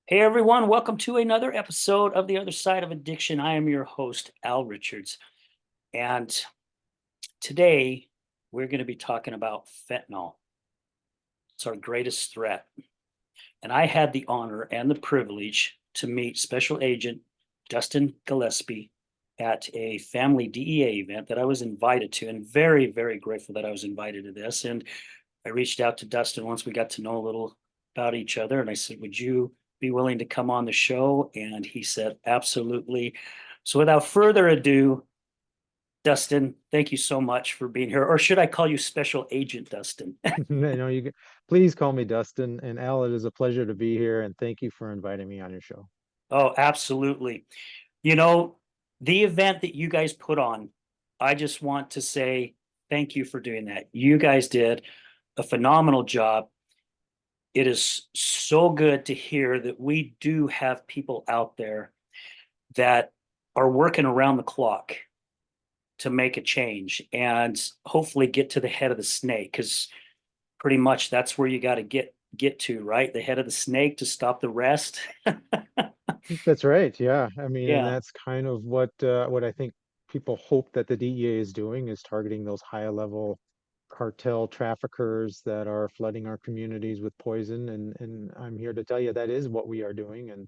Hey everyone, welcome to another episode of The Other Side of Addiction. I am your host, Al Richards, and today we're going to be talking about fentanyl. It's our greatest threat. And I had the honor and the privilege to meet Special Agent Dustin Gillespie at a family DEA event that I was invited to, and very, very grateful that I was invited to this. And I reached out to Dustin once we got to know a little about each other, and I said, "Would you be willing to come on the show?" And he said, "Absolutely." So without further ado, Dustin, thank you so much for being here. Or should I call you Special Agent Dustin? Please call me Dustin. And Al, it is a pleasure to be here, and thank you for inviting me on your show. Oh, absolutely. You know, the event that you guys put on, I just want to say thank you for doing that. You guys did a phenomenal job. It is so good to hear that we do have people out there that are working around the clock to make a change and hopefully get to the head of the snake, because pretty much that's where you got to get to, right? The head of the snake to stop the rest. That's right. Yeah. I mean, and Yeah. that's kind of what I think people hope that the DEA is doing, is targeting those high level cartel traffickers that are flooding our communities with poison. And I'm here to tell you that is what we are doing.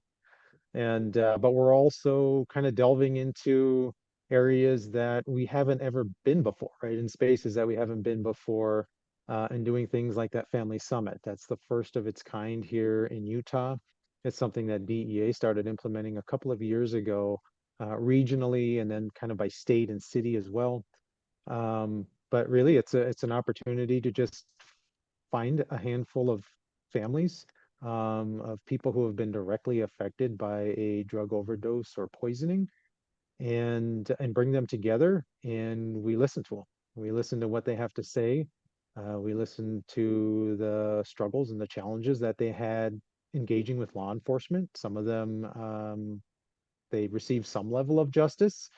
And but we're also kind of delving into areas that we haven't ever been before, right? In spaces that we haven't been before, and doing things like that family summit. That's the first of its kind here in Utah. It's something that DEA started implementing a couple of years ago, regionally, and then kind of by state and city as well. But really, it's an opportunity to just find a handful of families, of people who have been directly affected by a drug overdose or poisoning, and bring them together, and we listen to them. We listen to what they have to say. We listen to the struggles and the challenges that they had engaging with law enforcement. Some of them, they received some level of justice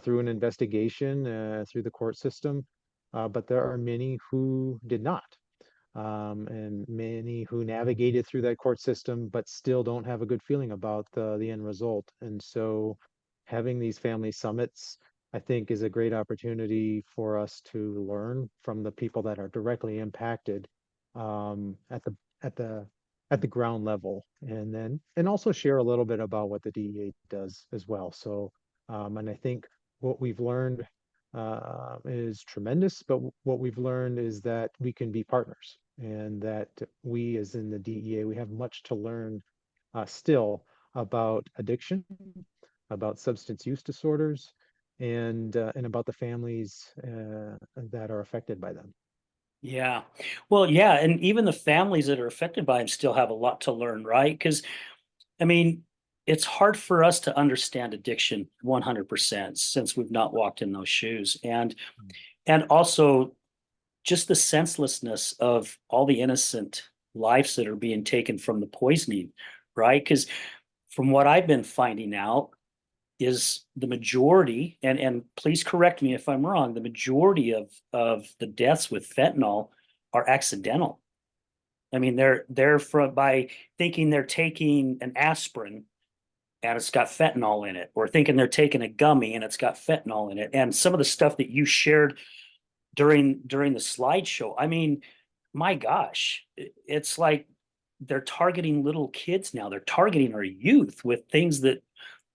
through an investigation, through the court system, but there are many who did not, and many who navigated through that court system but still don't have a good feeling about the end result. And so having these family summits, I think, is a great opportunity for us to learn from the people that are directly impacted, at the at the ground level, and also share a little bit about what the DEA does as well. So, and I think what we've learned is tremendous, but what we've learned is that we can be partners, and that we, as in the DEA, we have much to learn still about addiction, about substance use disorders, and about the families that are affected by them. Yeah. Well, yeah, and even the families that are affected by him still have a lot to learn, right? Because I mean, it's hard for us to understand addiction 100% since we've not walked in those shoes. And also just the senselessness of all the innocent lives that are being taken from the poisoning, right? Because from what I've been finding out is the majority, and please correct me if I'm wrong, the majority of the deaths with fentanyl are accidental. I mean, they're from by thinking they're taking an aspirin and it's got fentanyl in it, or thinking they're taking a gummy and it's got fentanyl in it. And some of the stuff that you shared during the slideshow, I mean, my gosh, it's like they're targeting little kids now. They're targeting our youth with things that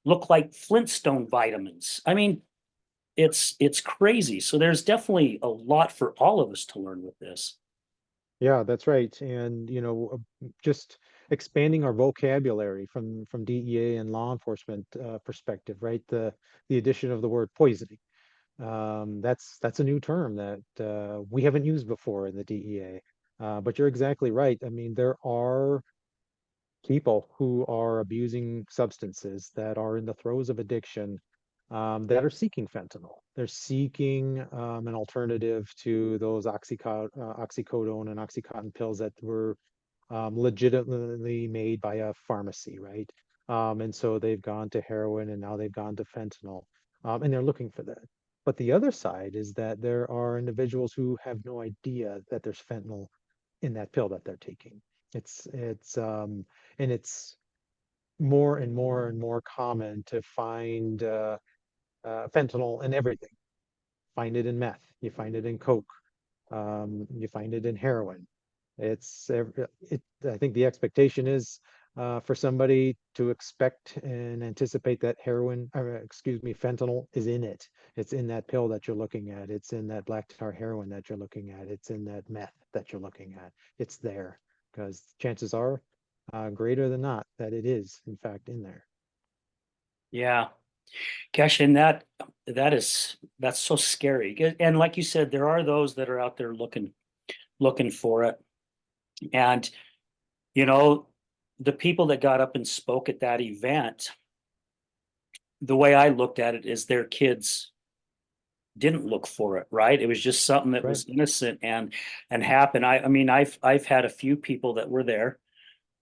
look like Flintstone vitamins. I mean, it's crazy. So there's definitely a lot for all of us to learn with this. Yeah, that's right. And just expanding our vocabulary from DEA and law enforcement perspective, right? The addition of the word poisoning. That's a new term that we haven't used before in the DEA. But you're exactly right. I mean, there are people who are abusing substances, that are in the throes of addiction, that are seeking fentanyl. They're seeking an alternative to those oxycodone and oxycontin pills that were legitimately made by a pharmacy, right? And so they've gone to heroin, and now they've gone to fentanyl, and they're looking for that. But the other side is that there are individuals who have no idea that there's fentanyl in that pill that they're taking. It's and it's more and more and more common to find fentanyl in everything. Find it in meth, you find it in coke, you find it in heroin. I think the expectation is for somebody to expect and anticipate that fentanyl is in it. It's in that pill that you're looking at. It's in that black tar heroin that you're looking at. It's in that meth that you're looking at. It's there because chances are greater than not that it is in fact in there. Yeah. Gosh, and that's so scary. And like you said, there are those that are out there looking for it. And you know, the people that got up and spoke at that event, the way I looked at it is their kids didn't look for it, right? It was just something that Right. was innocent and happened. I mean, I've had a few people that were there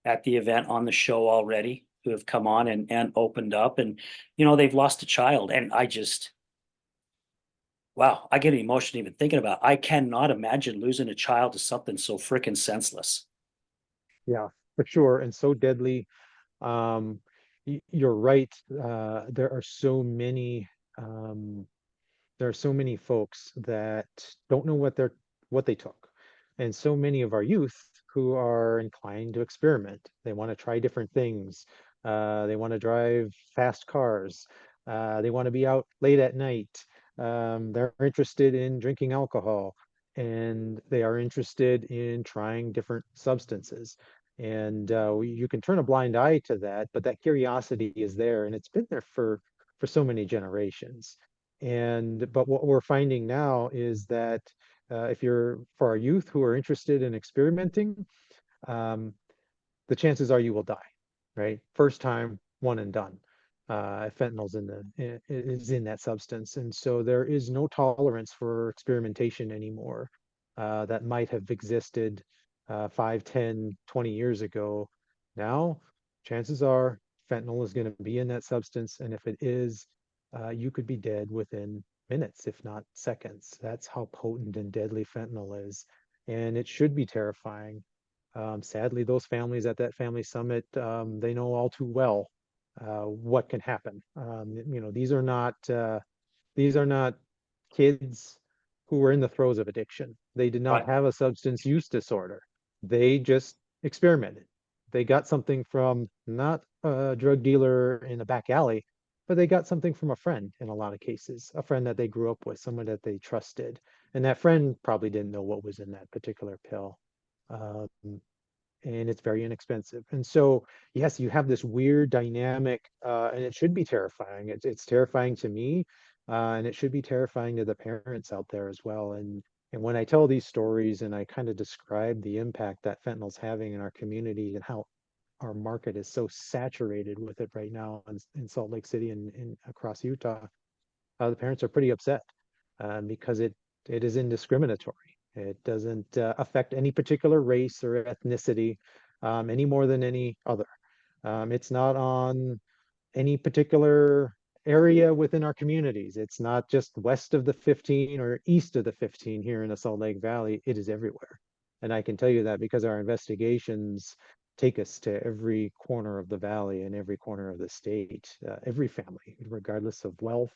at the event on the show already who have come on and opened up, and they've lost a child, and I just, wow, I get emotional even thinking about it. I cannot imagine losing a child to something so freaking senseless. Yeah, for sure. And so deadly. Um, you're right. Um, there are so many folks that don't know what they took, and so many of our youth who are inclined to experiment. They want to try different things. They want to drive fast cars. They want to be out late at night. They're interested in drinking alcohol, and they are interested in trying different substances. And you can turn a blind eye to that, but that curiosity is there, and it's been there for so many generations. But what we're finding now is that if you're for our youth who are interested in experimenting, um, the chances are you will die, right? First time, one and done. Fentanyl's is in that substance, and so there is no tolerance for experimentation anymore. That might have existed 5, 10, 20 years ago. Now, chances are fentanyl is going to be in that substance, and if it is, you could be dead within minutes, if not seconds. That's how potent and deadly fentanyl is, and it should be terrifying. Sadly, those families at that family summit, they know all too well what can happen. These are not kids who were in the throes of addiction. They did not Right. have a substance use disorder. They just experimented. They got something from not a drug dealer in a back alley, but they got something from a friend in a lot of cases, a friend that they grew up with, someone that they trusted. And that friend probably didn't know what was in that particular pill. Um, and it's very inexpensive. And so, yes, you have this weird dynamic, and it should be terrifying. It's terrifying to me, and it should be terrifying to the parents out there as well. And when I tell these stories and I kind of describe the impact that fentanyl's having in our community and how our market is so saturated with it right now in Salt Lake City and across Utah, the parents are pretty upset because it is indiscriminatory. It doesn't affect any particular race or ethnicity any more than any other. It's not on any particular area within our communities. It's not just west of the 15 or east of the 15 here in the Salt Lake Valley. It is everywhere. And I can tell you that because our investigations take us to every corner of the valley and every corner of the state, every family, regardless of wealth,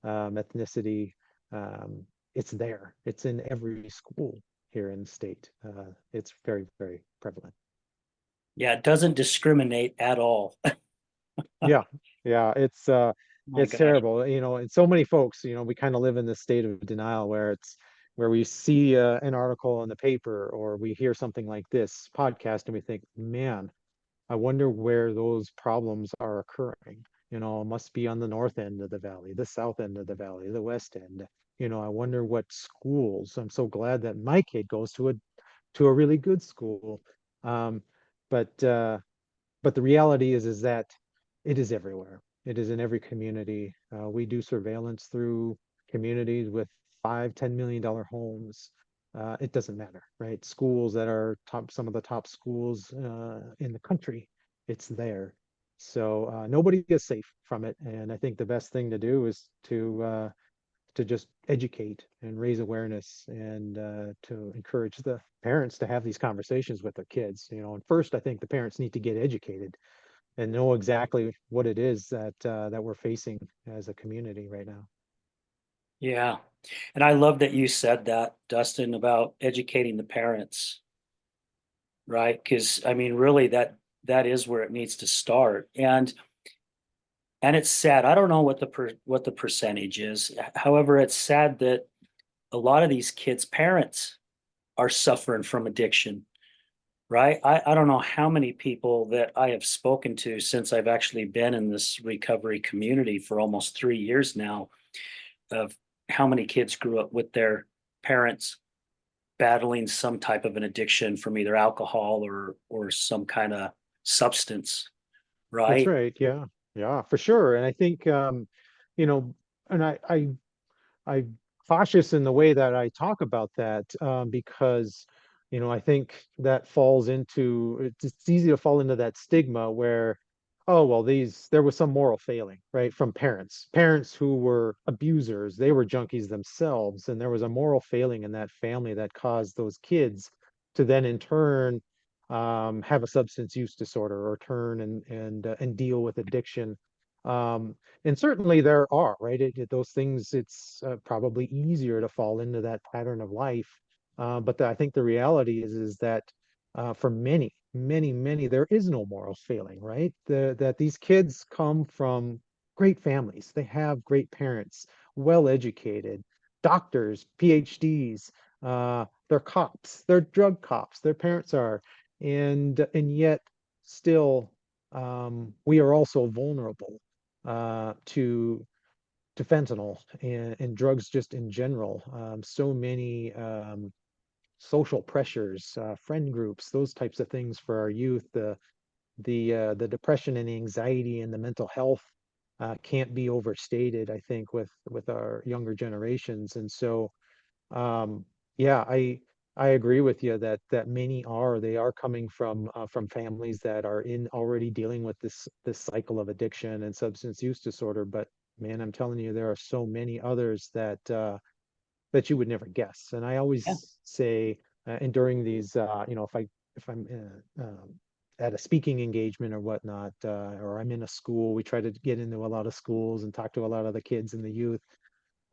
ethnicity. Um, it's there. It's in every school here in the state. It's very, very prevalent. Yeah, it doesn't discriminate at all. Yeah, yeah, My it's gosh. terrible. And so many folks, we kind of live in this state of denial where we see an article in the paper or we hear something like this podcast and we think, man, I wonder where those problems are occurring. It must be on the north end of the valley, the south end of the valley, the west end. I wonder what schools. I'm so glad that my kid goes to a really good school. Um, but uh, but the reality is that it is everywhere. It is in every community. We do surveillance through communities with $5, $10 million homes. It doesn't matter, right? Schools that are some of the top schools in the country, it's there. So nobody is safe from it. And I think the best thing to do is to just educate and raise awareness and to encourage the parents to have these conversations with their kids. And first, I think the parents need to get educated and know exactly what it is that we're facing as a community right now. Yeah. And I love that you said that, Dustin, about educating the parents, right? Because I mean, really, that is where it needs to start. And it's sad. I don't know what the percentage is. However, it's sad that a lot of these kids' parents are suffering from addiction, right? I don't know how many people that I have spoken to since I've actually been in this recovery community for almost 3 years now, of how many kids grew up with their parents battling some type of an addiction from either alcohol or some kind of substance, That's right? right. Yeah. Yeah, for sure. And I think you know, and I'm cautious in the way that I talk about that because, I think that falls into it's easy to fall into that stigma where, oh, well, there was some moral failing, right, from parents who were abusers, they were junkies themselves, and there was a moral failing in that family that caused those kids to then in turn have a substance use disorder or turn and deal with addiction. Um, and certainly there are, right? Those things, it's probably easier to fall into that pattern of life. But I think the reality is that for many, many, many, there is no moral failing, right? That these kids come from great families. They have great parents, well educated, doctors, PhDs. They're cops. They're drug cops. Their parents are, and yet still we are also vulnerable to fentanyl and drugs just in general. So many social pressures, friend groups, those types of things for our youth. The depression and anxiety and the mental health can't be overstated, I think, with our younger generations. And so um, yeah, I agree with you that many they are coming from families that are in already dealing with this cycle of addiction and substance use disorder. But man, I'm telling you, there are so many others that you would never guess. And I Yeah. always say, and during these, if I'm at a speaking engagement or whatnot, or I'm in a school, we try to get into a lot of schools and talk to a lot of the kids and the youth.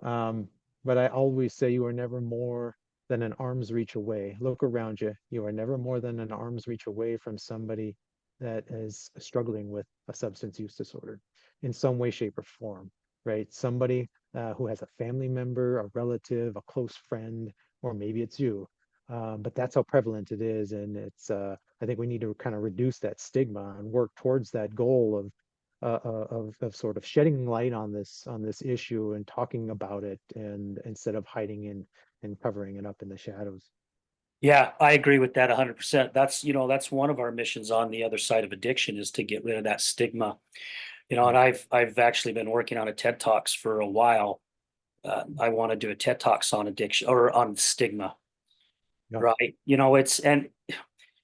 um, but I always say you are never more than an arm's reach away. Look around you. You are never more than an arm's reach away from somebody that is struggling with a substance use disorder in some way, shape, or form, right? Somebody who has a family member, a relative, a close friend, or maybe it's you. But that's how prevalent it is. And I think we need to kind of reduce that stigma and work towards that goal of sort of shedding light on this issue and talking about it, and instead of hiding in and covering it up in the shadows. Yeah, I agree with that 100%. That's one of our missions on the other side of addiction is to get rid of that stigma. And Mm. I've actually been working on a TED Talks for a while. I want to do a TED Talks on addiction or on stigma, Yeah, right? And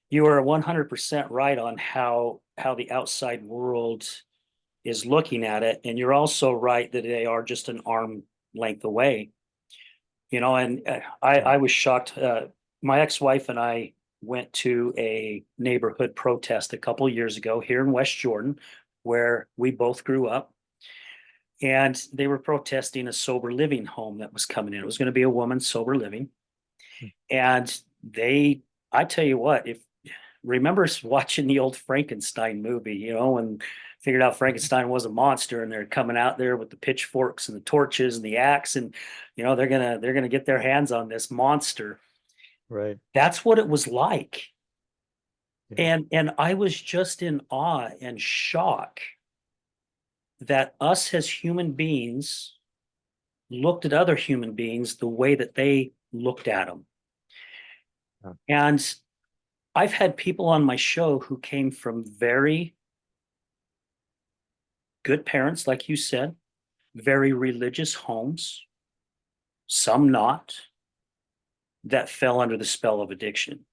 you are 100% right on how the outside world is looking at it, and you're also right that they are just an arm length away. And I right. was shocked. My ex-wife and I went to a neighborhood protest a couple of years ago here in West Jordan, where we both grew up, and they were protesting a sober living home that was coming in. It was going to be a woman's sober living, Mm. and I tell you what, if remember watching the old Frankenstein movie, and figured out Frankenstein was a monster, and they're coming out there with the pitchforks and the torches and the axe, and they're gonna get their hands on this monster. Right. That's what it was like. Yeah. And I was just in awe and shock that us as human beings looked at other human beings the way that they looked at them. Yeah. And I've had people on my show who came from very good parents, like you said, very religious homes, some not, that fell under the spell of addiction.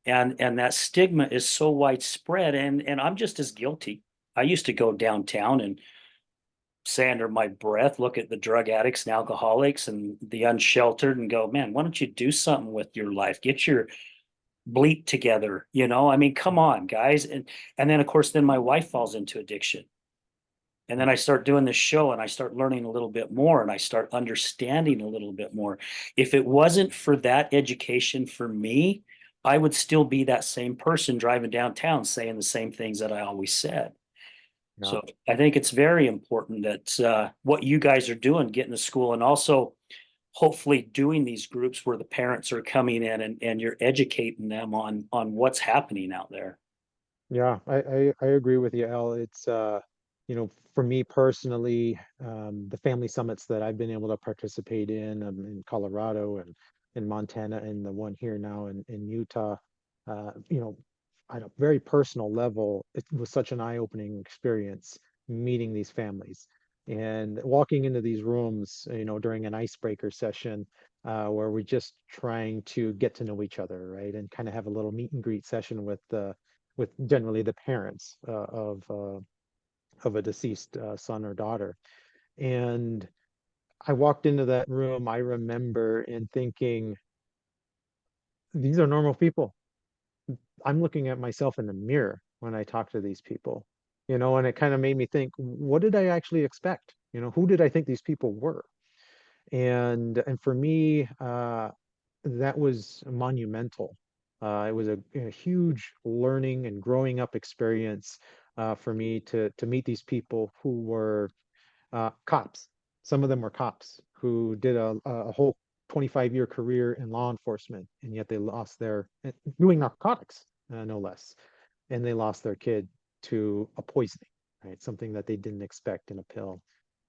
Yeah. And that stigma is so widespread, and I'm just as guilty. I used to go downtown and say under my breath, look at the drug addicts and alcoholics and the unsheltered and go, man, why don't you do something with your life? bleep together, you know? I mean, come on, guys. And then of course, then my wife falls into addiction. And then I start doing this show and I start learning a little bit more and I start understanding a little bit more. If it wasn't for that education for me, I would still be that same person driving downtown saying the same things that I always said. Yeah. So I think it's very important that what you guys are doing, getting to school, and also hopefully doing these groups where the parents are coming in and you're educating them on what's happening out there. Yeah, I agree with you, El. It's you know, for me personally, the family summits that I've been able to participate in Colorado and in Montana and the one here now in Utah, you know, on a very personal level, it was such an eye-opening experience meeting these families and walking into these rooms, you know, during an icebreaker session, where we're just trying to get to know each other, right? And kind of have a little meet and greet session with generally the parents of a deceased son or daughter. And I walked into that room, I remember, and thinking, these are normal people. I'm looking at myself in the mirror when I talk to these people, you know, and it kind of made me think, what did I actually expect? You know, who did I think these people were? And for me, that was monumental. It was a huge learning and growing up experience for me to meet these people who were cops. Some of them were cops who did a whole 25-year career in law enforcement, and yet they lost their doing narcotics, no less, and they lost their kid to a poisoning, right? Something that they didn't expect in a pill.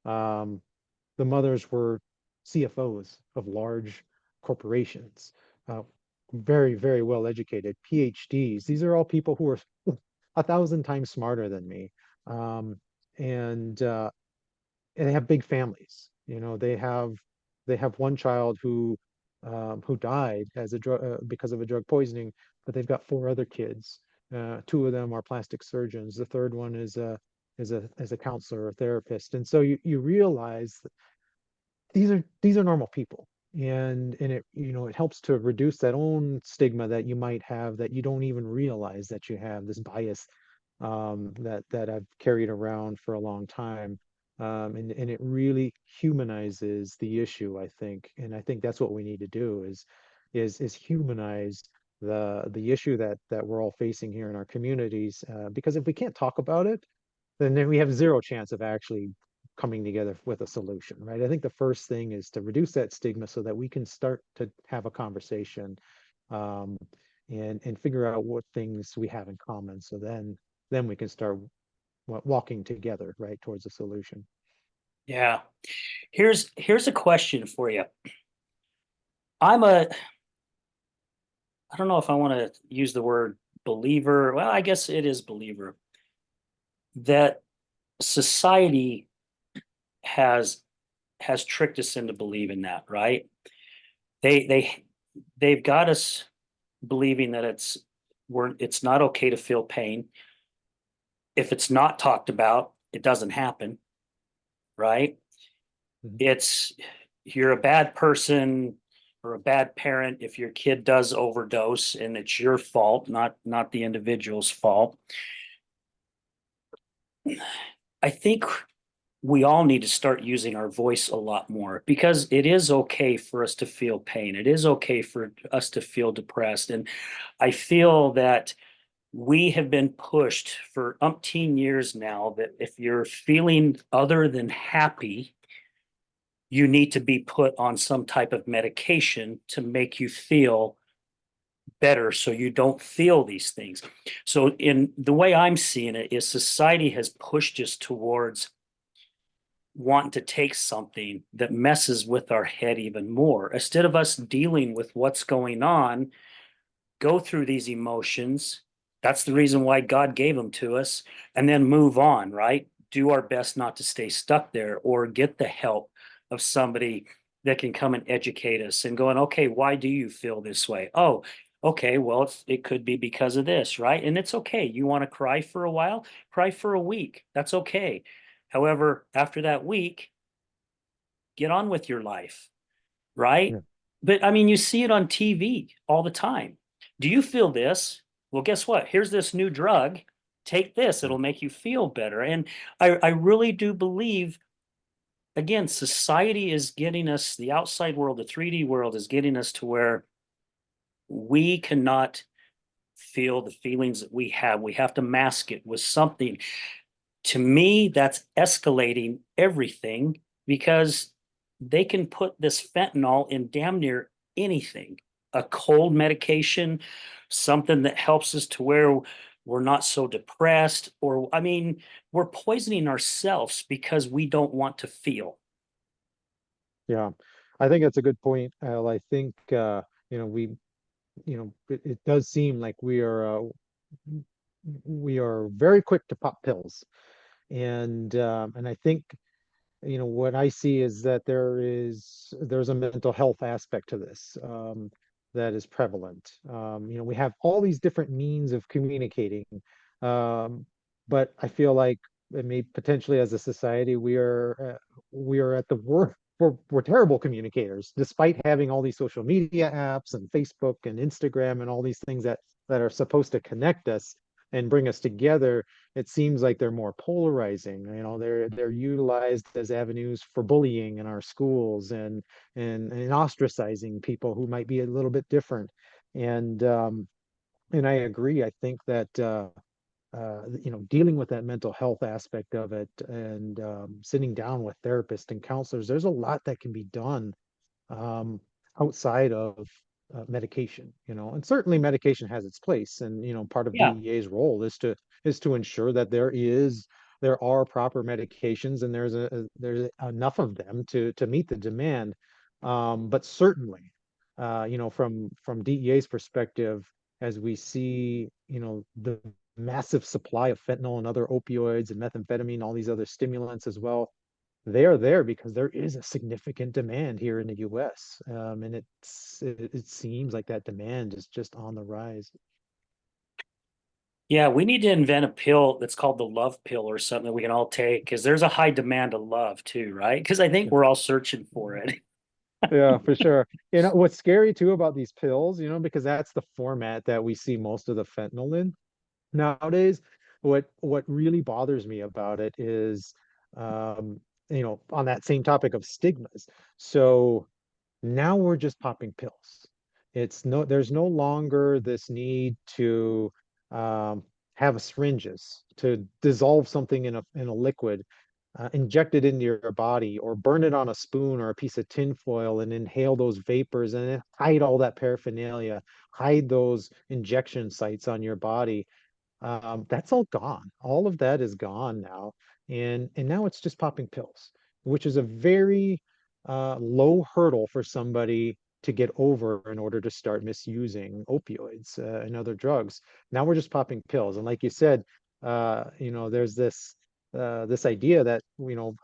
Um, the mothers were CFOs of large corporations, uh, very, very well educated, PhDs. These are all people who are 1,000 times smarter than me. Um, and and they have big families. You know, they have one child who died as a drug because of a drug poisoning, but they've got four other kids. Two of them are plastic surgeons. The third one is a counselor or therapist. And so you realize these are normal people. And it, you know, it helps to reduce that own stigma that you might have, that you don't even realize that you have this bias, that I've carried around for a long time. And it really humanizes the issue, I think. And I think that's what we need to do is humanize the issue that we're all facing here in our communities. Because if we can't talk about it, then we have zero chance of actually coming together with a solution, right? I think the first thing is to reduce that stigma so that we can start to have a conversation, um, and figure out what things we have in common. So then we can start walking together, right, towards a solution. Yeah. Here's a question for you. I'm a I don't know if I want to use the word believer. Well, I guess it is believer that society has has tricked us into believing that, right? They they've got us believing that it's not okay to feel pain. If it's not talked about, it doesn't happen, right? Mhm. It's you're a bad person or a bad parent if your kid does overdose and it's your fault, not the individual's fault. I think we all need to start using our voice a lot more because it is okay for us to feel pain. It is okay for us to feel depressed. And I feel that we have been pushed for umpteen years now that if you're feeling other than happy, you need to be put on some type of medication to make you feel better so you don't feel these things. So in the way I'm seeing it is society has pushed us towards wanting to take something that messes with our head even more instead of us dealing with what's going on, go through these emotions. That's the reason why God gave them to us, and then move on, right? Do our best not to stay stuck there or get the help of somebody that can come and educate us and going, okay, why do you feel this way? Oh, okay, well, it could be because of this, right? And it's okay. You want to cry for a while? Cry for a week. That's okay. However, after that week, get on with your life, right? Yeah. But I mean, you see it on TV all the time. Do you feel this? Well, guess what? Here's this new drug. Take this, it'll make you feel better. And I really do believe, again, society is getting us, the outside world, the 3D world is getting us to where we cannot feel the feelings that we have. We have to mask it with something. To me, that's escalating everything because they can put this fentanyl in damn near anything. A cold medication, something that helps us to where we're not so depressed, or I mean, we're poisoning ourselves because we don't want to feel. Yeah, I think that's a good point, Al. I think it does seem like we are very quick to pop pills, and I think what I see is that there's a mental health aspect to this that is prevalent. We have all these different means of communicating, um, but I feel like potentially as a society we are at the worst. We're terrible communicators, despite having all these social media apps and Facebook and Instagram and all these things that are supposed to connect us and bring us together. It seems like they're more polarizing. They're utilized as avenues for bullying in our schools and ostracizing people who might be a little bit different. And um and I agree. I think that dealing with that mental health aspect of it, and sitting down with therapists and counselors, there's a lot that can be done um, outside of medication, and certainly medication has its place. And part of Yeah. DEA's role is to ensure that there are proper medications, and there's enough of them to meet the demand. But certainly, from DEA's perspective, as we see, the massive supply of fentanyl and other opioids and methamphetamine, all these other stimulants as well, they are there because there is a significant demand here in the US. And it seems like that demand is just on the rise. Yeah, we need to invent a pill that's called the love pill or something that we can all take because there's a high demand of love too, right? Because I think we're all searching for it. Yeah, for sure. What's scary too about these pills, because that's the format that we see most of the fentanyl in nowadays. What really bothers me about it is, on that same topic of stigmas. So now we're just popping pills. There's no longer this need to um, have syringes to dissolve something in a liquid, inject it into your body, or burn it on a spoon or a piece of tin foil and inhale those vapors and then hide all that paraphernalia, hide those injection sites on your body. That's all gone. All of that is gone now, and now it's just popping pills, which is a very low hurdle for somebody to get over in order to start misusing opioids and other drugs. Now we're just popping pills, and like you said, there's this idea that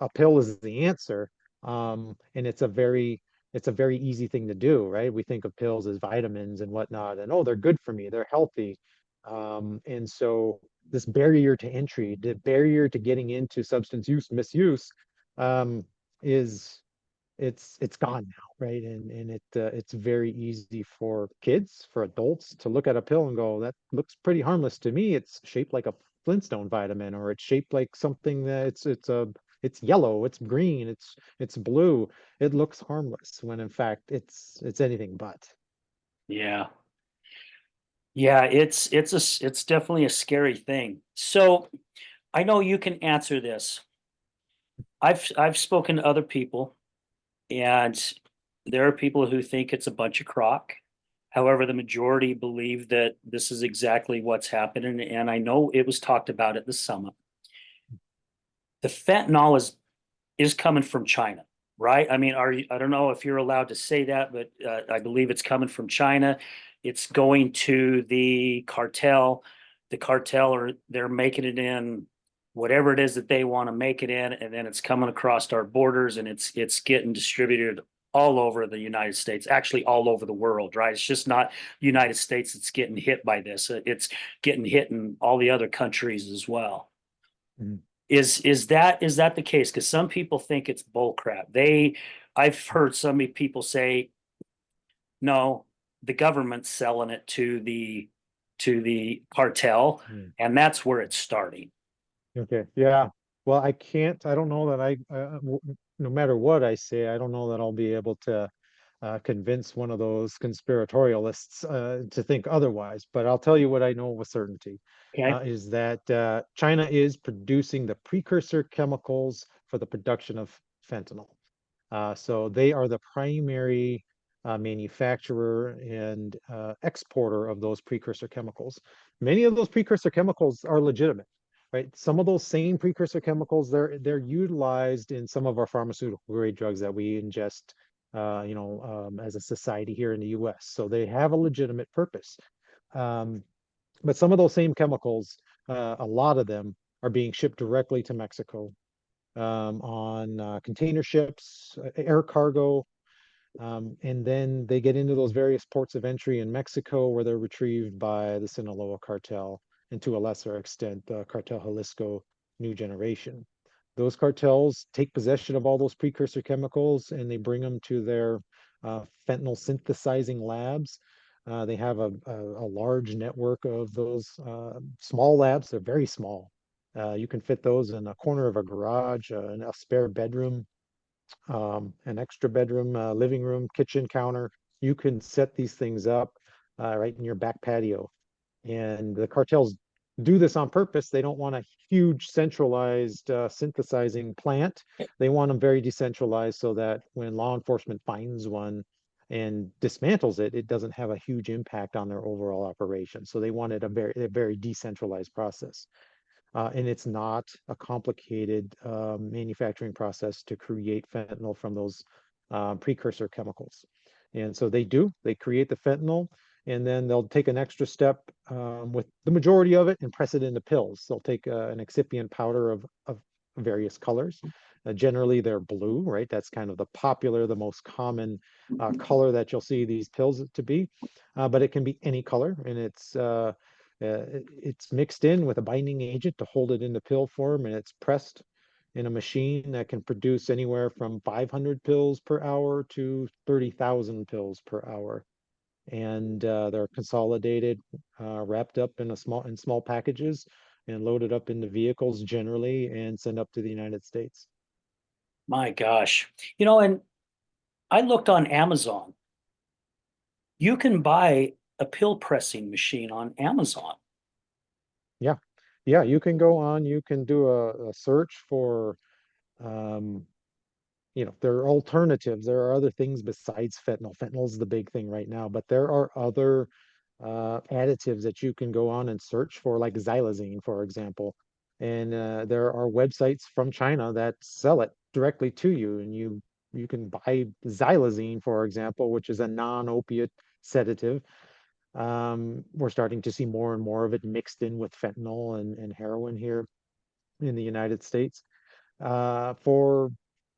a pill is the answer, and it's a very easy thing to do, right? We think of pills as vitamins and whatnot, and oh, they're good for me, they're healthy. And so this barrier to entry, the barrier to getting into substance use misuse, um, is it's gone now, right? And it's very easy for kids, for adults to look at a pill and go, that looks pretty harmless to me. It's shaped like a Flintstone vitamin, or it's shaped like something that it's yellow, it's green, it's blue. It looks harmless when in fact it's anything but. Yeah. Yeah, it's definitely a scary thing. So I know you can answer this. I've spoken to other people, and there are people who think it's a bunch of crock. However, the majority believe that this is exactly what's happening, and I know it was talked about at the summit. The fentanyl is coming from China, right? I mean, I don't know if you're allowed to say that, but I believe it's coming from China. It's going to the cartel. The cartel they're making it in whatever it is that they want to make it in, and then it's coming across our borders, and it's getting distributed all over the United States, actually all over the world, right? It's just not United States that's getting hit by this. It's getting hit in all the other countries as well. Mhm. Is that the case? Because some people think it's bull crap. I've heard some people say, no, the government selling it to the cartel, Hmm. and that's where it's starting. Okay, yeah. Well, I don't know that no matter what I say, I don't know that I'll be able to convince one of those conspiratorialists to think otherwise. But I'll tell you what I know with certainty Okay. is that China is producing the precursor chemicals for the production of fentanyl. So they are the primary manufacturer and exporter of those precursor chemicals. Many of those precursor chemicals are legitimate, right? Some of those same precursor chemicals, they're utilized in some of our pharmaceutical grade drugs that we ingest, as a society here in the U.S. So they have a legitimate purpose. Um, but some of those same chemicals, a lot of them are being shipped directly to Mexico on container ships, air cargo, and then they get into those various ports of entry in Mexico where they're retrieved by the Sinaloa Cartel, and to a lesser extent, the Cartel Jalisco New Generation. Those cartels take possession of all those precursor chemicals and they bring them to their fentanyl synthesizing labs. They have a large network of those small labs. They're very small. You can fit those in a corner of a garage, in a spare bedroom, an extra bedroom, living room, kitchen counter. You can set these things up right in your back patio. And the cartels do this on purpose. They don't want a huge centralized synthesizing plant. They want them very decentralized so that when law enforcement finds one and dismantles it, it doesn't have a huge impact on their overall operation. So they wanted a very decentralized process. And it's not a complicated manufacturing process to create fentanyl from those precursor chemicals. And so they create the fentanyl, and then they'll take an extra step with the majority of it and press it into pills. They'll take an excipient powder of various colors. Generally, they're blue, right? That's kind of the most common color that you'll see these pills to be. But it can be any color, and it's mixed in with a binding agent to hold it into pill form, and it's pressed in a machine that can produce anywhere from 500 pills per hour to 30,000 pills per hour. And they're consolidated, wrapped up in small packages, and loaded up into vehicles generally, and sent up to the United States. My gosh. And I looked on Amazon. You can buy a pill pressing machine on Amazon. Yeah, yeah. You can go on. You can do a search for um, there are alternatives. There are other things besides fentanyl. Fentanyl is the big thing right now, but there are other additives that you can go on and search for, like xylazine, for example. And there are websites from China that sell it directly to you, and you can buy xylazine, for example, which is a non-opiate sedative. We're starting to see more and more of it mixed in with fentanyl and heroin here in the United States for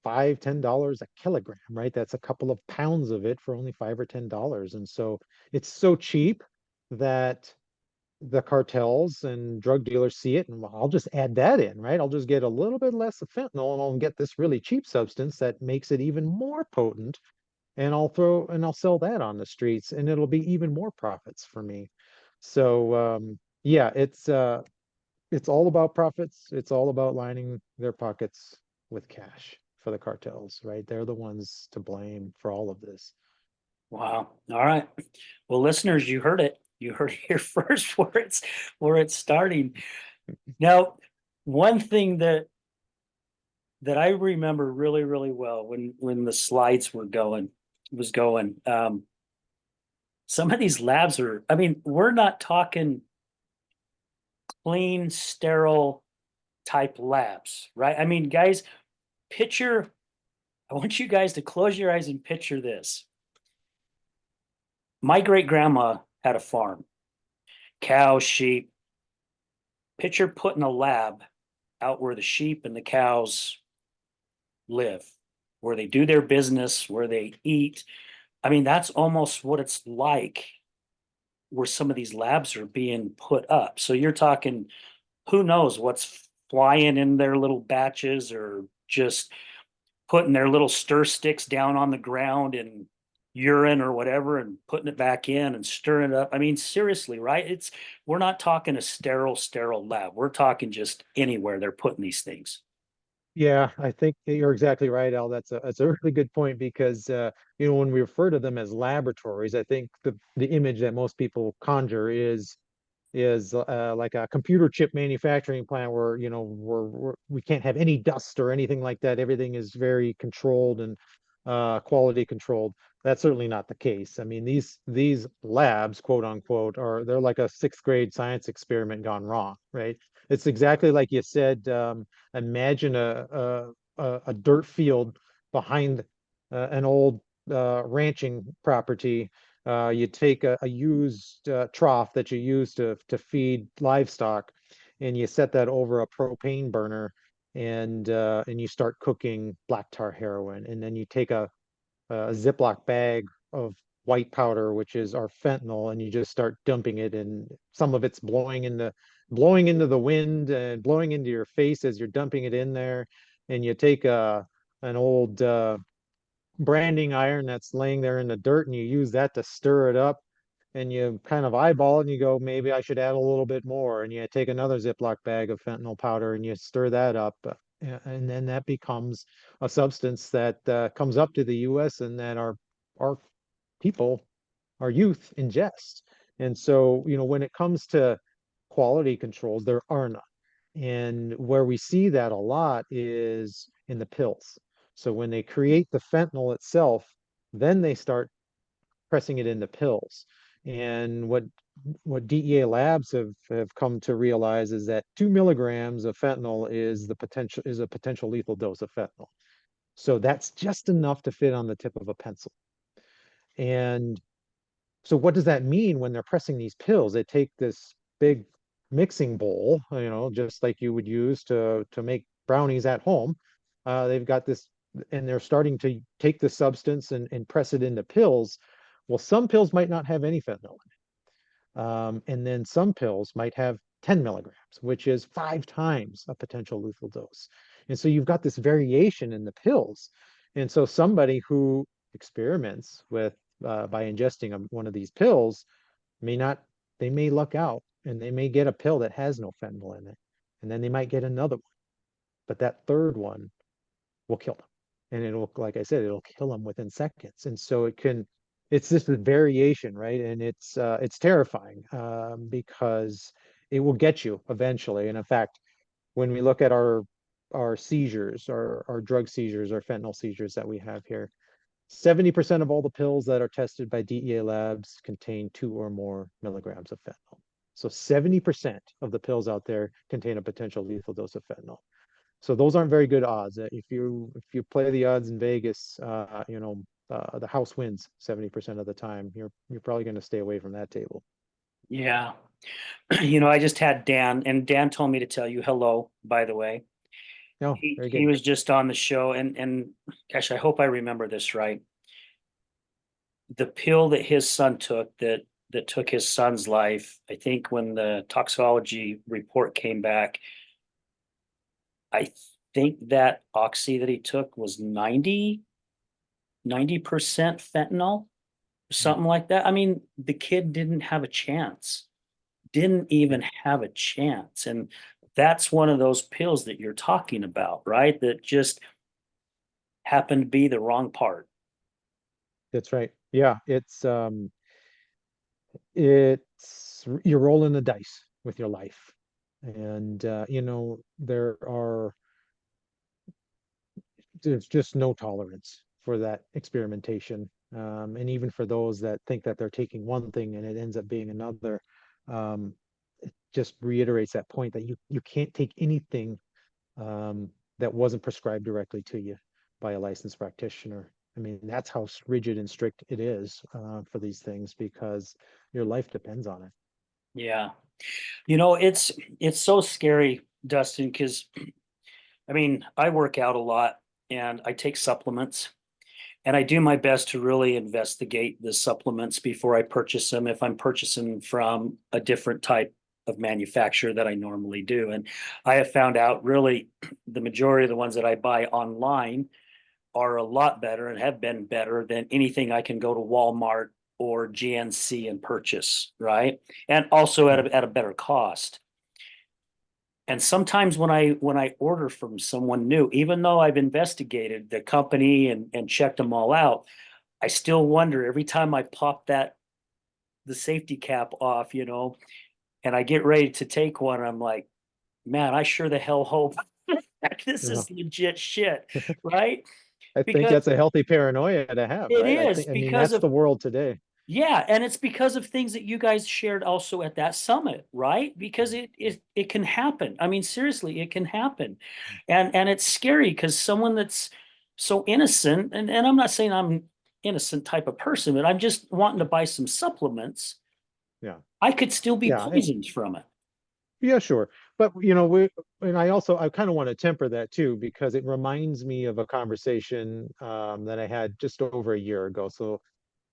$5, $10 a kilogram, right? That's a couple of pounds of it for only $5 or $10. And so it's so cheap that the cartels and drug dealers see it, and well, I'll just add that in, right? I'll just get a little bit less of fentanyl and I'll get this really cheap substance that makes it even more potent. And I'll sell that on the streets, and it'll be even more profits for me. So yeah, it's all about profits. It's all about lining their pockets with cash for the cartels, right? They're the ones to blame for all of this. Wow. All right. Well, listeners, you heard it. You heard it here first where it's starting. Now, one thing that I remember really, really well when the slides was going, some of these labs are, I mean, we're not talking clean, sterile type labs, right? I mean, guys, I want you guys to close your eyes and picture this. My great grandma had a farm, cows, sheep. Picture putting a lab out where the sheep and the cows live, where they do their business, where they eat. I mean, that's almost what it's like where some of these labs are being put up. So you're talking, who knows what's flying in their little batches or just putting their little stir sticks down on the ground and urine or whatever and putting it back in and stirring it up. I mean, seriously, right? We're not talking a sterile lab. We're talking just anywhere they're putting these things. Yeah, I think you're exactly right, Al. That's a really good point because when we refer to them as laboratories, I think the image that most people conjure is like a computer chip manufacturing plant where we can't have any dust or anything like that. Everything is very controlled and quality controlled. That's certainly not the case. I mean, these labs, quote unquote, they're like a sixth grade science experiment gone wrong, right? It's exactly like you said. Imagine a dirt field behind an old ranching property. You take a used trough that you use to feed livestock, and you set that over a propane burner, and you start cooking black tar heroin, and then you take a Ziploc bag of white powder, which is our fentanyl, and you just start dumping it, and some of it's blowing into the wind and blowing into your face as you're dumping it in there, and you take an old branding iron that's laying there in the dirt and you use that to stir it up and you kind of eyeball it and you go, maybe I should add a little bit more. And you take another Ziploc bag of fentanyl powder and you stir that up. And then that becomes a substance that comes up to the US and that our people, our youth ingest. And so, when it comes to quality controls, there are none. And where we see that a lot is in the pills. So when they create the fentanyl itself, then they start pressing it into pills. And what DEA labs have come to realize is that 2 milligrams of fentanyl is a potential lethal dose of fentanyl. So that's just enough to fit on the tip of a pencil. And so what does that mean when they're pressing these pills? They take this big mixing bowl, just like you would use to make brownies at home. They've got this, and they're starting to take the substance and press it into pills. Well, some pills might not have any fentanyl in it. And then some pills might have 10 milligrams, which is 5 times a potential lethal dose. And so you've got this variation in the pills. And so somebody who experiments with by ingesting one of these pills may not, they may luck out and they may get a pill that has no fentanyl in it. And then they might get another one. But that third one will kill them. And it'll, like I said, it'll kill them within seconds. And so it's just a variation, right? And it's terrifying because it will get you eventually. And in fact, when we look at our seizures, our drug seizures, our fentanyl seizures that we have here, 70% of all the pills that are tested by DEA labs contain 2 or more milligrams of fentanyl. So 70% of the pills out there contain a potential lethal dose of fentanyl. So those aren't very good odds. If you play the odds in Vegas, the house wins 70% of the time. You're probably going to stay away from that table. Yeah. I just had Dan, and Dan told me to tell you hello, by the way. No, He very he good. was just on the show, and gosh, I hope I remember this right. The pill that his son took that took his son's life, I think when the toxicology report came back, I think that oxy that he took was 90% fentanyl, something like that. I mean, the kid didn't have a chance, didn't even have a chance. And that's one of those pills that you're talking about, right? That just happened to be the wrong part. That's right. Yeah, it's you're rolling the dice with your life. And there's just no tolerance for that experimentation. And even for those that think that they're taking one thing and it ends up being another, it just reiterates that point that you can't take anything that wasn't prescribed directly to you by a licensed practitioner. I mean, that's how rigid and strict it is for these things because your life depends on it. Yeah. It's so scary, Dustin, because I mean, I work out a lot and I take supplements. And I do my best to really investigate the supplements before I purchase them if I'm purchasing from a different type of manufacturer that I normally do. And I have found out really the majority of the ones that I buy online are a lot better and have been better than anything I can go to Walmart or GNC and purchase, right? And also at Mm. at a better cost. And sometimes when I order from someone new, even though I've investigated the company and checked them all out, I still wonder every time I pop the safety cap off, and I get ready to take one, I'm like, man, I sure the hell hope this Yeah. is legit shit, right? I think Because that's a healthy paranoia to have, it right? is I mean, because that's of the world today. yeah, and it's because of things that you guys shared also at that summit, right? Because it can happen. I mean, seriously, it can happen. And it's scary because someone that's so innocent, and I'm not saying I'm innocent type of person, but I'm just wanting to buy some supplements. Yeah. I could still be Yeah. poisoned from it. Yeah, sure. But and I kind of want to temper that too, because it reminds me of a conversation that I had just over a year ago. So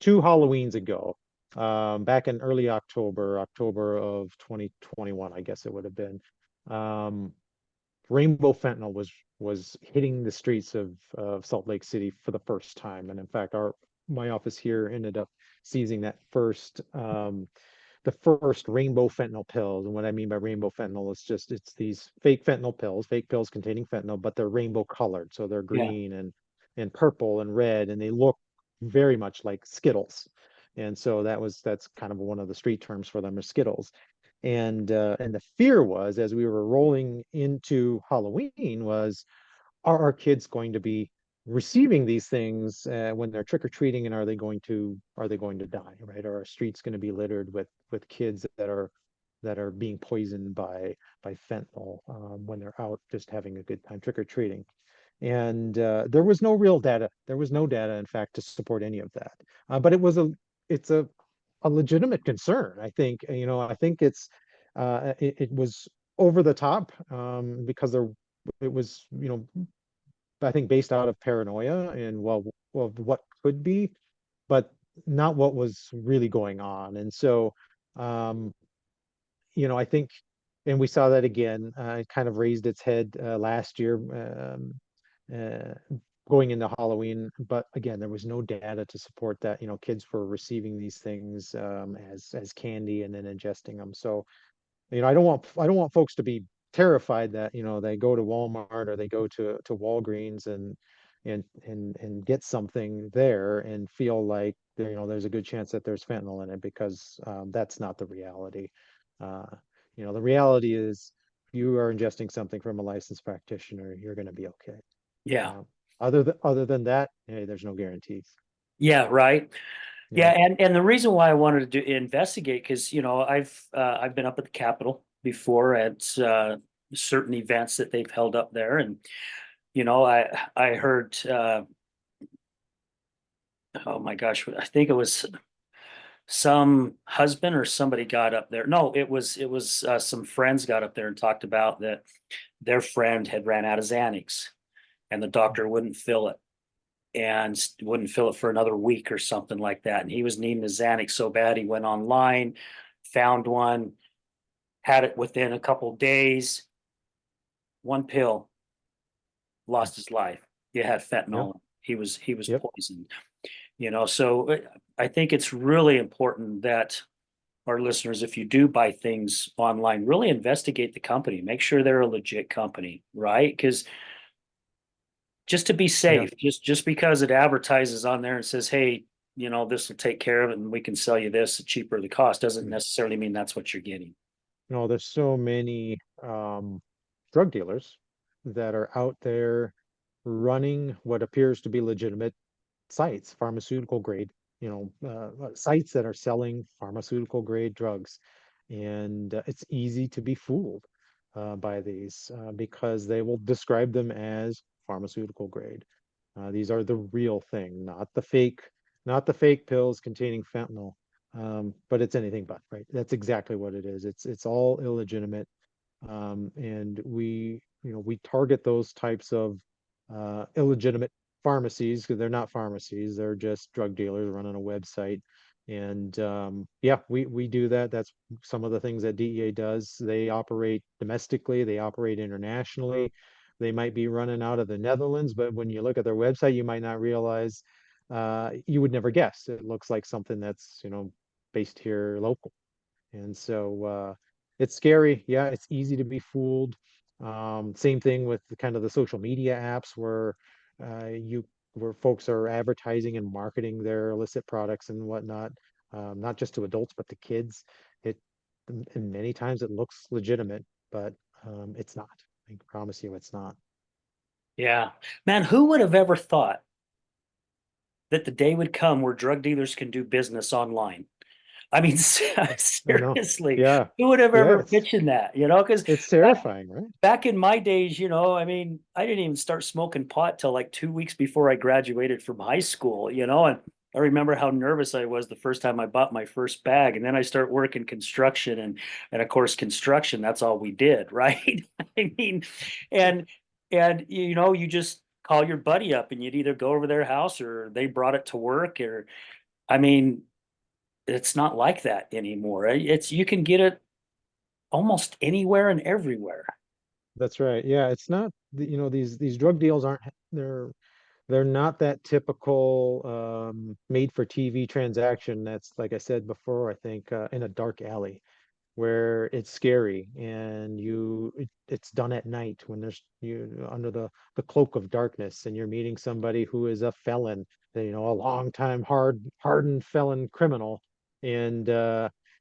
2 Halloweens ago, back in early October of 2021, I guess it would have been. Um, Rainbow fentanyl was hitting the streets of Salt Lake City for the first time. And in fact, our my office here ended up seizing that the first rainbow fentanyl pills. And what I mean by rainbow fentanyl is just it's these fake pills containing fentanyl, but they're rainbow colored. So they're Yeah, green and purple and red, and they look very much like Skittles. And so that's kind of one of the street terms for them are Skittles. And the fear was as we were rolling into Halloween was are our kids going to be receiving these things when they're trick or treating, and are they going to die, right? Are our streets going to be littered with kids that are being poisoned by fentanyl when they're out just having a good time trick or treating? And there was no real data. There was no data, in fact, to support any of that. But it's a legitimate concern. I think, I think it was over the top because it was, I think based out of paranoia and well, what could be, but not what was really going on. And so, um, I think, and we saw that again. It kind of raised its head last year, uh, going into Halloween. But again, there was no data to support that. Kids were receiving these things as candy and then ingesting them. So I don't want folks to be terrified that they go to Walmart or they go to Walgreens and get something there and feel like there's a good chance that there's fentanyl in it, because that's not the reality. uh, the reality is if you are ingesting something from a licensed practitioner, you're going to be okay. yeah, uh, other than that, hey, there's no guarantees. yeah, right. Yeah, Yeah. and the reason why I wanted to investigate because I've been up at the Capitol before at certain events that they've held up there, and I heard oh my gosh, I think it was some husband or somebody got up there. No, it was some friends got up there and talked about that their friend had ran out of Xanax and the doctor wouldn't fill it and wouldn't fill it for another week or something like that. And he was needing a Xanax so bad he went online, found one, had it within a couple days, one pill, lost his life. He had Yep. fentanyl. He was Yep. poisoned. So I think it's really important that our listeners, if you do buy things online, really investigate the company, make sure they're a legit company, right? Because just to be Yeah. safe, just because it advertises on there and says, hey, this will take care of it and we can sell you this cheaper the cost doesn't Mm. necessarily mean that's what you're getting. There's so many drug dealers that are out there running what appears to be legitimate sites, pharmaceutical grade, sites that are selling pharmaceutical grade drugs. And it's easy to be fooled by these because they will describe them as pharmaceutical grade. These are the real thing, not the fake pills containing fentanyl. But it's anything but, right? That's exactly what it is. It's all illegitimate. And we target those types of illegitimate pharmacies because they're not pharmacies, they're just drug dealers running a website. And yeah, we do that. That's some of the things that DEA does. They operate domestically, they operate internationally. They might be running out of the Netherlands, but when you look at their website, you might not realize, you would never guess. It looks like something that's, based here local. And so it's scary. Yeah, it's easy to be fooled. Same thing with the kind of the social media apps you where folks are advertising and marketing their illicit products and whatnot, not just to adults but to kids. It and many times it looks legitimate, but it's not. I can promise you it's not. Yeah. Man, who would have ever thought that the day would come where drug dealers can do business online? I mean, I know. seriously, Yeah. who would have Yeah, ever pitched that? Because it's back, terrifying, right? back in my days, I mean, I didn't even start smoking pot till like 2 weeks before I graduated from high school, and I remember how nervous I was the first time I bought my first bag. And then I start working construction and of course, construction, that's all we did, right? I mean, and you just call your buddy up and you'd either go over their house or they brought it to work or I mean, it's not like that anymore. It's you can get it almost anywhere and everywhere. That's right. Yeah, it's not, these drug deals aren't they're not that typical made for TV transaction that's, like I said before, I think in a dark alley where it's scary and it's done at night when there's you under the cloak of darkness, and you're meeting somebody who is a felon, a long time hardened felon criminal, and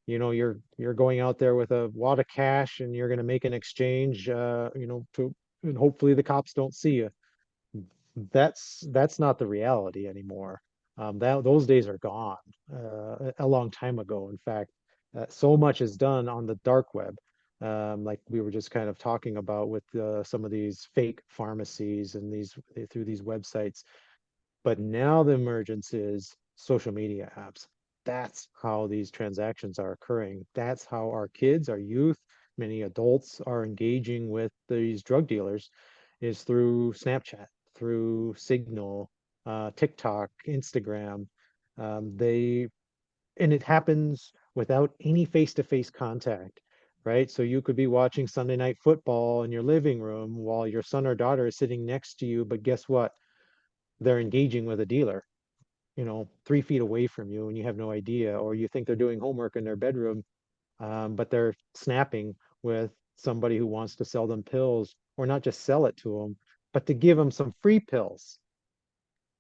you're going out there with a wad of cash and you're going to make an exchange, and hopefully the cops don't see you. That's not the reality anymore. Those days are gone a long time ago. In fact, so much is done on the dark web, like we were just kind of talking about with some of these fake pharmacies and through these websites. But now the emergence is social media apps. That's how these transactions are occurring. That's how our kids, our youth, many adults are engaging with these drug dealers, is through Snapchat, through Signal, TikTok, Instagram. They and it happens without any face-to-face contact, right? So you could be watching Sunday night football in your living room while your son or daughter is sitting next to you, but guess what? They're engaging with a dealer, 3 feet away from you, and you have no idea, or you think they're doing homework in their bedroom, but they're snapping with somebody who wants to sell them pills, or not just sell it to them, but to give them some free pills,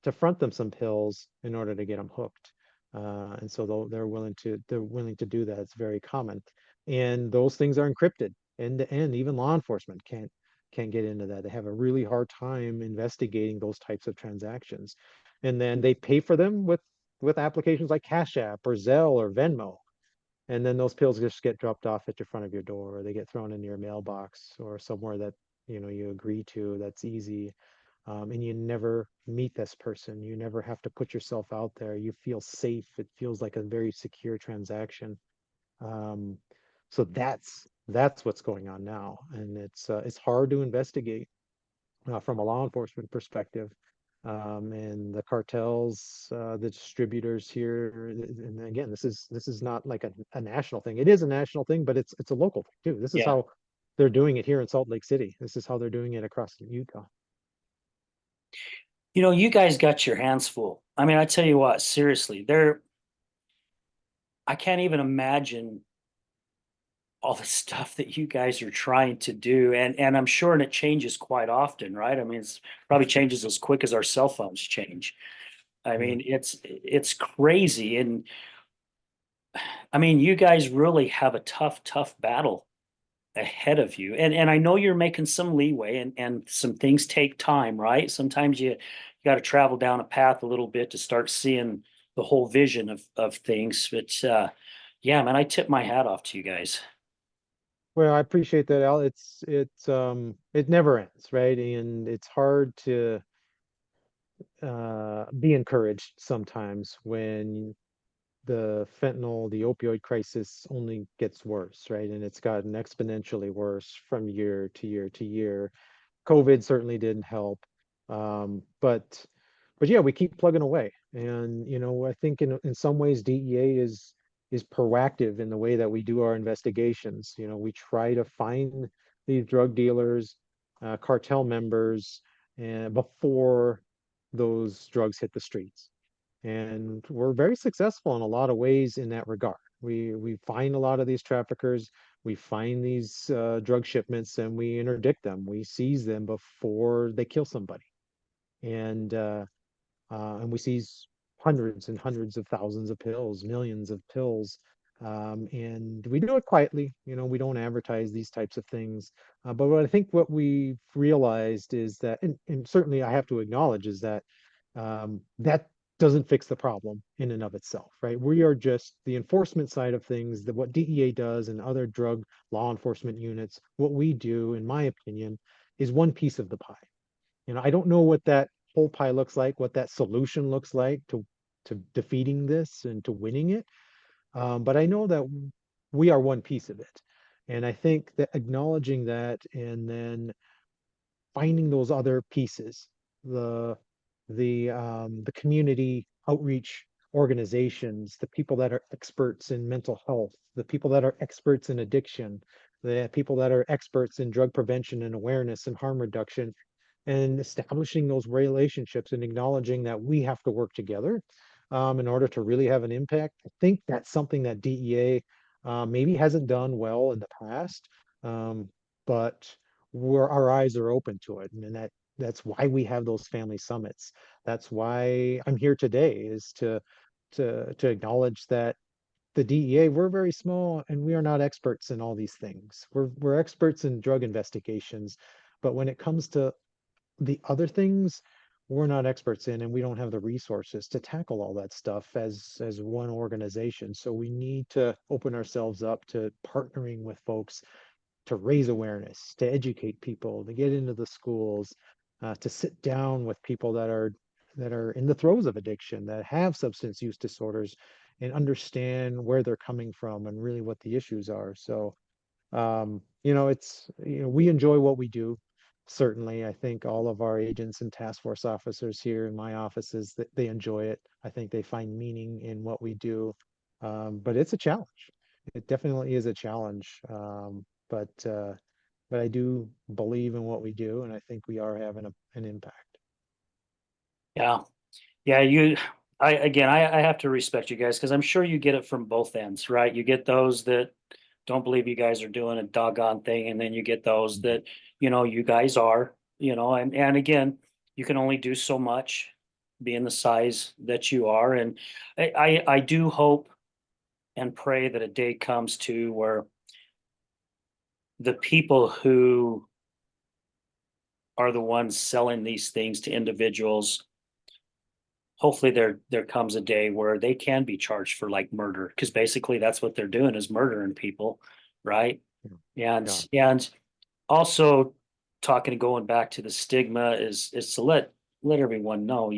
to front them some pills in order to get them hooked. And so they're willing to do that. It's very common, and those things are encrypted end to end. Even law enforcement can't get into that. They have a really hard time investigating those types of transactions, and then they pay for them with applications like Cash App or Zelle or Venmo, and then those pills just get dropped off at your front of your door, or they get thrown into your mailbox or somewhere that you agree to, that's easy. And you never meet this person. You never have to put yourself out there. You feel safe. It feels like a very secure transaction. Um, so that's what's going on now, and it's hard to investigate from a law enforcement perspective. And the cartels, the distributors here, and again, this is not like a national thing. It is a national thing, but it's a local thing too. This is Yeah. how they're doing it here in Salt Lake City. This is how they're doing it across Utah. You guys got your hands full. I mean, I tell you what, seriously, I can't even imagine all the stuff that you guys are trying to do. And I'm sure and it changes quite often, right? I mean, it's probably changes as quick as our cell phones change. I Yeah. mean, it's crazy. And I mean, you guys really have a tough battle ahead of you. And I know you're making some leeway and some things take time, right? Sometimes you got to travel down a path a little bit to start seeing the whole vision of things. But yeah, man, I tip my hat off to you guys. Well, I appreciate that, Al. It never ends, right? And it's hard to be encouraged sometimes when the opioid crisis only gets worse, right? And it's gotten exponentially worse from year to year to year. COVID certainly didn't help. But yeah, we keep plugging away. And I think in some ways DEA is proactive in the way that we do our investigations. We try to find these drug dealers, cartel members before those drugs hit the streets. And we're very successful in a lot of ways in that regard. We find a lot of these traffickers, we find these drug shipments, and we interdict them. We seize them before they kill somebody. And and we seize hundreds and hundreds of thousands of pills, millions of pills. And we do it quietly. We don't advertise these types of things. But what I think what we've realized is that, and certainly I have to acknowledge, is that that doesn't fix the problem in and of itself, right? We are just the enforcement side of things, that what DEA does and other drug law enforcement units, what we do, in my opinion, is one piece of the pie. I don't know what that whole pie looks like, what that solution looks like to defeating this and to winning it. But I know that we are one piece of it. And I think that acknowledging that and then finding those other pieces, the the community outreach organizations, the people that are experts in mental health, the people that are experts in addiction, the people that are experts in drug prevention and awareness and harm reduction, and establishing those relationships and acknowledging that we have to work together in order to really have an impact. I think that's something that DEA maybe hasn't done well in the past, but our eyes are open to it, and that's why we have those family summits. That's why I'm here today, is to acknowledge that the DEA, we're very small and we are not experts in all these things. We're experts in drug investigations, but when it comes to the other things, we're not experts in, and we don't have the resources to tackle all that stuff as one organization. So we need to open ourselves up to partnering with folks to raise awareness, to educate people, to get into the schools, to sit down with people that are in the throes of addiction, that have substance use disorders, and understand where they're coming from and really what the issues are. So we enjoy what we do. Certainly, I think all of our agents and task force officers here in my offices, that they enjoy it. I think they find meaning in what we do. But it's a challenge. It definitely is a challenge. But I do believe in what we do, and I think we are having an impact. Yeah. Yeah, I have to respect you guys because I'm sure you get it from both ends, right? You get those that don't believe you guys are doing a doggone thing, and then you get those that, you guys are, and again, you can only do so much being the size that you are. And I do hope and pray that a day comes to where the people who are the ones selling these things to individuals, hopefully there comes a day where they can be charged for like murder, because basically that's what they're doing, is murdering people, right? and Yeah, and also talking and going back to the stigma is to let everyone know,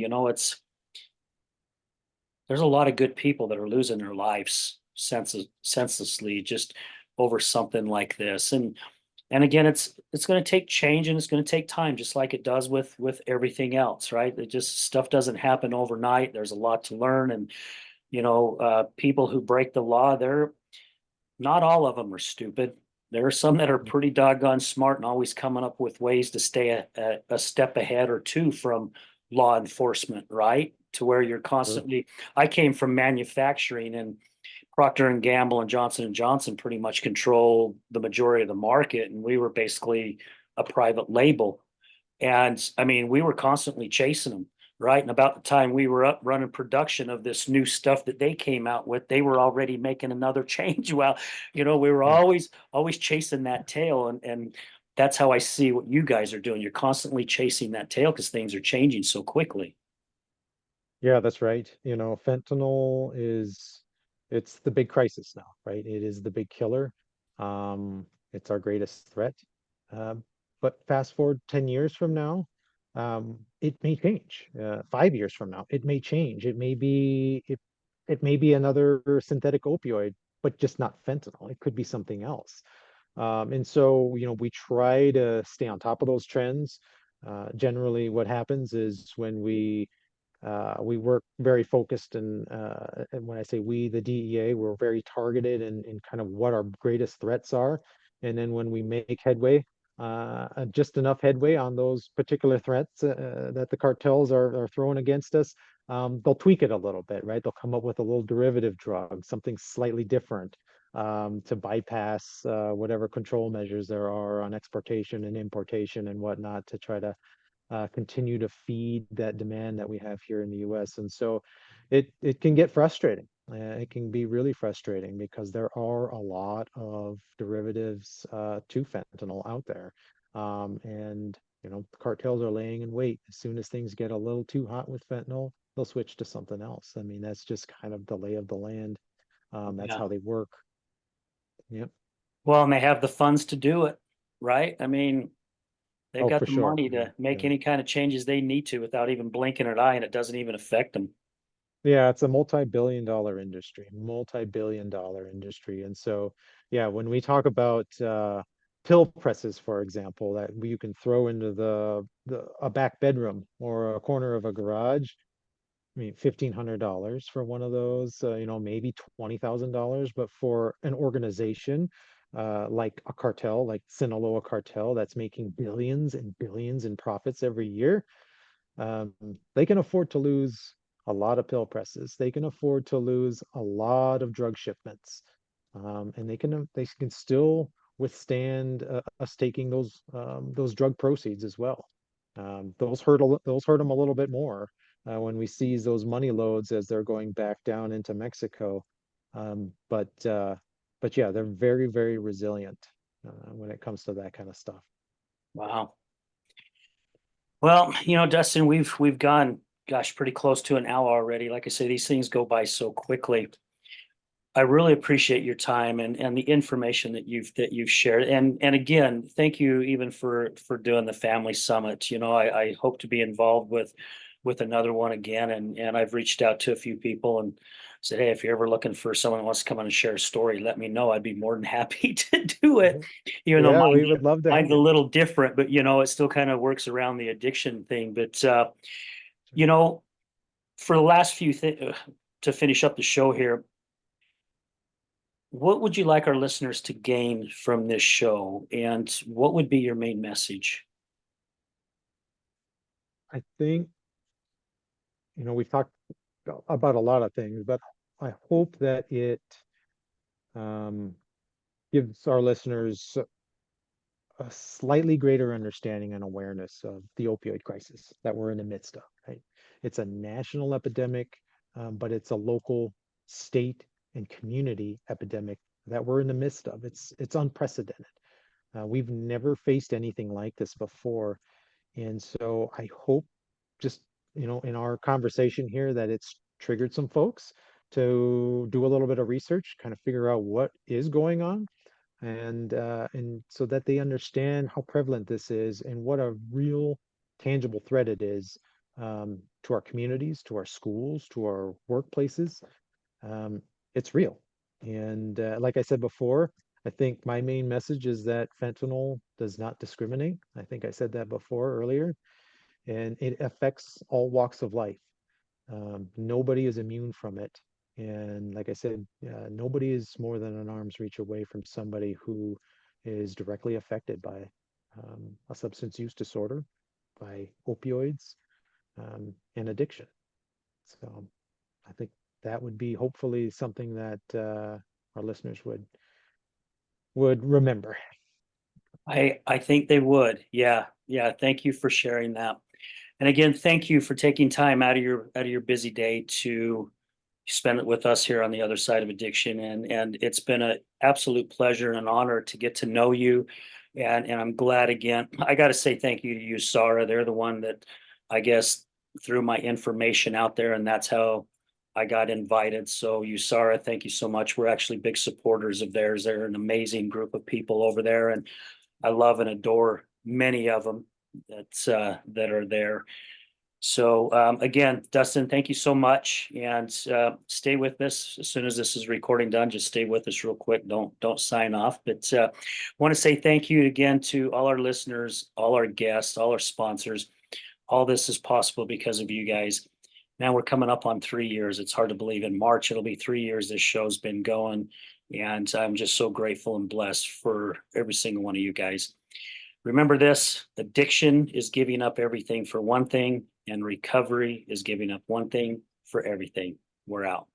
there's a lot of good people that are losing their lives senselessly just over something like this. And again, it's going to take change, and it's going to take time, just like it does with everything else, right? It just, stuff doesn't happen overnight. There's a lot to learn. And people who break the law, they're not all of them are stupid. There are some that are pretty doggone smart and always coming up with ways to stay a step ahead or two from law enforcement, right? To where you're sure. constantly. I came from manufacturing, and Procter and Gamble and Johnson and Johnson pretty much control the majority of the market, and we were basically a private label. And I mean, we were constantly chasing them, right? And about the time we were up running production of this new stuff that they came out with, they were already making another change. Well, we were Yeah. always chasing that tail, and that's how I see what you guys are doing. You're constantly chasing that tail because things are changing so quickly. Yeah, that's right. Fentanyl it's the big crisis now, right? It is the big killer. It's our greatest threat. Um, but fast forward 10 years from now, it may change. 5 years from now, it may change. It may be another synthetic opioid, but just not fentanyl. It could be something else. And so, we try to stay on top of those trends. Generally, what happens is when we work very focused, and when I say we, the DEA, we're very targeted in kind of what our greatest threats are. And then when we make headway just enough headway on those particular threats that the cartels are throwing against us, they'll tweak it a little bit, right? They'll come up with a little derivative drug, something slightly different, to bypass whatever control measures there are on exportation and importation and whatnot, to try to continue to feed that demand that we have here in the US. And so it can get frustrating. It can be really frustrating because there are a lot of derivatives to fentanyl out there. And the cartels are laying in wait. As soon as things get a little too hot with fentanyl, they'll switch to something else. I mean, that's just kind of the lay of the land. That's Yeah. how they work. Yep. Well, and they have the funds to do it, right? I mean, they've Oh, got for the sure. money Yeah. to make Yeah. any kind of changes they need to without even blinking an eye, and it doesn't even affect them. Yeah, it's a multi-billion-dollar industry, multi-billion-dollar industry. And so, yeah, when we talk about pill presses, for example, that you can throw into the a back bedroom or a corner of a garage, I mean, $1,500 for one of those, maybe $20,000. But for an organization like a cartel, like Sinaloa Cartel, that's making billions and billions in profits every year, um, they can afford to lose a lot of pill presses. They can afford to lose a lot of drug shipments, and they can still withstand us taking those drug proceeds as well. Those hurt them a little bit more when we seize those money loads as they're going back down into Mexico. But yeah, they're very, very resilient when it comes to that kind of stuff. Wow. Well, Dustin, we've gone, gosh, pretty close to an hour already. Like I say, these things go by so quickly. I really appreciate your time and the information that you've shared. And again, thank you even for doing the family summit. I hope to be involved with another one again. And I've reached out to a few people and said, hey, if you're ever looking for someone who wants to come on and share a story, let me know. I'd be more than happy to do it. Mhm. Even though Yeah, we would love to have mine's a you. little different, but it still kind of works around the addiction thing. But you know, for the last few to finish up the show here, what would you like our listeners to gain from this show? And what would be your main message? I think, we've talked about a lot of things, but I hope that it um, gives our listeners a slightly greater understanding and awareness of the opioid crisis that we're in the midst of, right? It's a national epidemic, but it's a local, state, and community epidemic that we're in the midst of. It's unprecedented. We've never faced anything like this before. And so I hope just, in our conversation here that it's triggered some folks to do a little bit of research, kind of figure out what is going on, and so that they understand how prevalent this is and what a real tangible threat it is, to our communities, to our schools, to our workplaces. It's real. And like I said before, I think my main message is that fentanyl does not discriminate. I think I said that before earlier, and it affects all walks of life. Nobody is immune from it. And like I said, nobody is more than an arm's reach away from somebody who is directly affected by a substance use disorder, by opioids, and addiction. So I think that would be hopefully something that our listeners would remember. I think they would. Yeah. Yeah. Thank you for sharing that. And again, thank you for taking time out of your busy day to spend it with us here on the other side of addiction. And it's been an absolute pleasure and an honor to get to know you. And I'm glad again. I got to say thank you to you, Sarah. They're the one that I guess threw my information out there, and that's how I got invited. So you, Sarah, thank you so much. We're actually big supporters of theirs. They're an amazing group of people over there, and I love and adore many of them that are there. So again, Dustin, thank you so much, and stay with us. As soon as this is recording done, just stay with us real quick. Don't sign off. But want to say thank you again to all our listeners, all our guests, all our sponsors. All this is possible because of you guys. Now we're coming up on 3 years. It's hard to believe. In March, it'll be 3 years this show's been going, and I'm just so grateful and blessed for every single one of you guys. Remember this, addiction is giving up everything for one thing, and recovery is giving up one thing for everything. We're out.